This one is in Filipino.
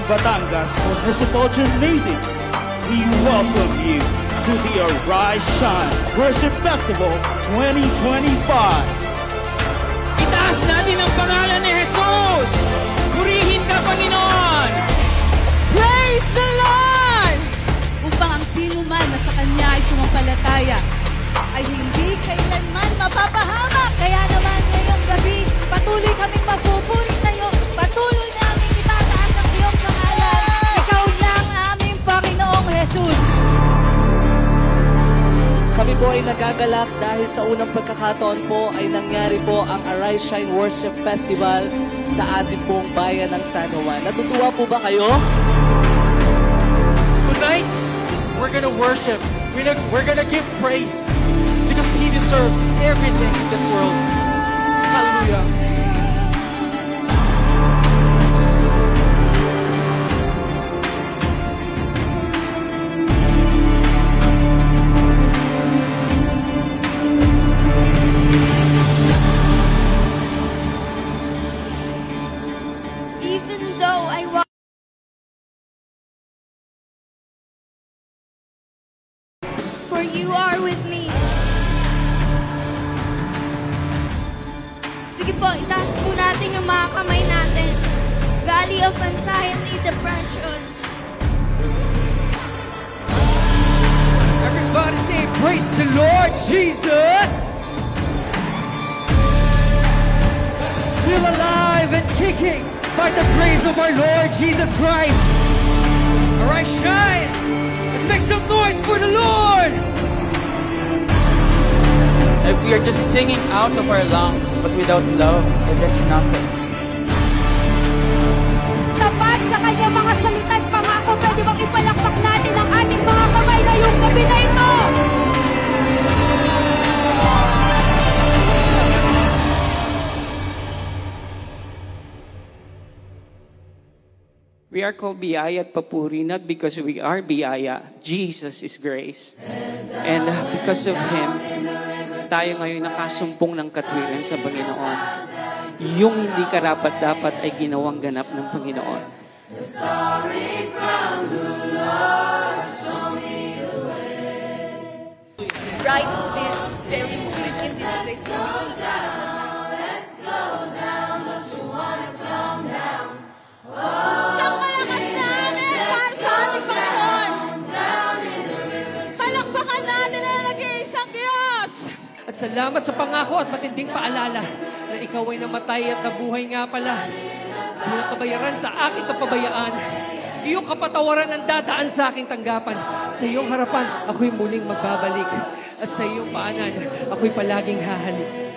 Batangas Municipal Gymnasium, we welcome you to the Arise Shine Worship Festival 2025. Itaas natin ang pangalan ni Jesus! Purihin ka, Panginoon! Praise the Lord! Upang ang sino man na sa Kanya ay sumampalataya ay hindi kailanman mapapahamak. Kaya naman ngayong gabi, patuloy kaming magpupuri sa iyo. Patuloy namin itataas ang iyong pangalan. Ikaw lang aming Panginoong Jesus. Kami po ay nagagalak dahil sa unang pagkakataon po ay nangyari po ang Arise Shine Worship Festival sa ating pong bayan ng San Juan. Natutuwa po ba kayo? Tonight, we're gonna worship. We're gonna give praise because He deserves everything in this world. Hallelujah. Even though I walk for you are with me. Sige po, itaas po natin yung mga kamay natin. Valley of Anxiety, Depression. Everybody say, praise the Lord Jesus! Still alive and kicking by the praise of our Lord Jesus Christ. Arise, shine! Let's make some noise for the Lord! If we are just singing out of our lungs, but without love, it is nothing. Tapat sa kanyang mga salita at pangako, pwede bang ipalakpak natin ang ating mga kamay na yung gabi na ito? We are called Biyaya at Papuri not because we are Biyaya. Jesus is grace. And because of Him, tayo ngayon nakasumpong ng katwiran sa Panginoon. Yung hindi karapat-dapat ay ginawang ganap ng Panginoon. Right this very moment in this place. Isang malakas na amin para sa ating Panginoon. Palakpakan natin ang nag-iisang Diyos. At salamat sa pangako at matinding paalala na ikaw ay namatay at nabuhay nga pala. Bilang kabayaran sa aking kapabayaan, iyong kapatawaran ang dadaan sa aking tanggapan. Sa iyong harapan, ako'y muling magbabalik. At sa iyong paanan, ako'y palaging hahalik.